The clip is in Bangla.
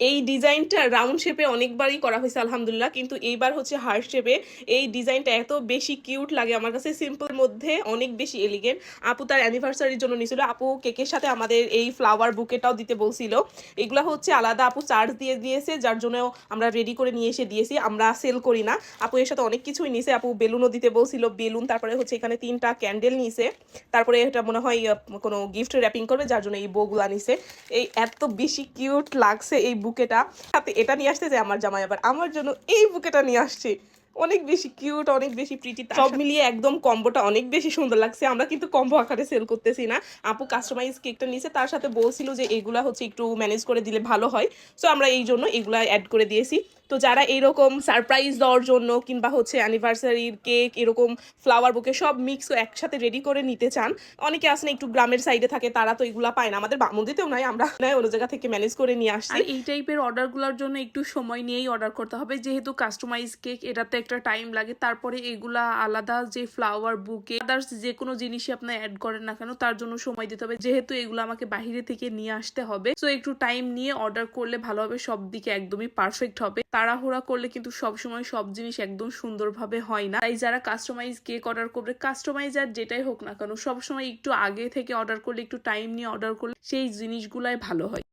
এই ডিজাইনটা রাউন্ড শেপে অনেকবারই করা হয়েছে আলহামদুলিল্লাহ, কিন্তু এইবার হচ্ছে হার্ট শেপে। এই ডিজাইনটা এত বেশি কিউট লাগে আমার কাছে, সিম্পল মধ্যে অনেক বেশি এলিগেন্ট। আপু তার অ্যানিভার্সারির জন্য নিয়েছিল। আপু কেকের সাথে আমাদের এই ফ্লাওয়ার বুকেটাও দিতে বলছিল। এগুলো হচ্ছে আলাদা আপু চার্জ দিয়ে দিয়েছে, যার জন্য আমরা রেডি করে নিয়ে এসে দিয়েছি, আমরা সেল করি না। আপু এর সাথে অনেক কিছুই নিয়েছে। আপু বেলুনও দিতে বলছিল, বেলুন, তারপরে হচ্ছে এখানে 3টা ক্যান্ডেল নিয়েছে, তারপরে এটা মনে হয় কোনো গিফট র্যাপিং করবে, যার জন্য এই বউগুলা নিছে। এই এত বেশি কিউট লাগছে এই বুকেটা। সাথে এটা নিয়ে আসতে যে আমার জামাই আবার আমার জন্য এই বুকেটা নিয়ে আসছে, অনেক বেশি কিউট, অনেক বেশি প্রিটি। সব মিলিয়ে একদম কম্বোটা অনেক বেশি সুন্দর লাগছে। আমরা কিন্তু কম্বো আকারে সেল করতেছি না। আপু কাস্টমাইজ কেকটা নিয়েছে, তার সাথে বলছিল যে এগুলা হচ্ছে একটু ম্যানেজ করে দিলে ভালো হয়, সো আমরা এই জন্য এগুলা অ্যাড করে দিয়েছি। তো যারা এইরকম সারপ্রাইজ দেওয়ার জন্য কিংবা হচ্ছে অ্যানিভার্সারির কেক এরকম ফ্লাওয়ার বুকে সব মিক্স একসাথে রেডি করে নিতে চান, অনেকে আসলে একটু গ্রামের সাইডে থাকে, তারা তো এগুলা পায় না। আমাদের বামুন্দিতেও নাই, আমরা অন্য জায়গা থেকে ম্যানেজ করে নিয়ে আসছি। আর এই টাইপের অর্ডারগুলোর জন্য একটু সময় নিয়েই অর্ডার করতে হবে, যেহেতু কাস্টমাইজ কেক, এটাতে একটা টাইম লাগে। তারপরে এগুলা আলাদা যে ফ্লাওয়ার বুকে আদার্স যে কোনো জিনিসই আপনি অ্যাড করেন না কেন, তার জন্য সময় দিতে হবে। যেহেতু এগুলো আমাকে বাইরে থেকে নিয়ে আসতে হবে, তো একটু টাইম নিয়ে অর্ডার করলে ভালো হবে, সব দিকে একদমই পারফেক্ট হবে। তাড়াহুড়া করলে কিন্তু সবসময় সব জিনিস একদম সুন্দরভাবে হয় না। তাই যারা কাস্টমাইজ কেক অর্ডার করবে, কাস্টমাইজ আর যেটাই হোক না কেন, সবসময় একটু আগে থেকে অর্ডার করলে, একটু টাইম নিয়ে অর্ডার করলে সেই জিনিসগুলাই ভালো হয়।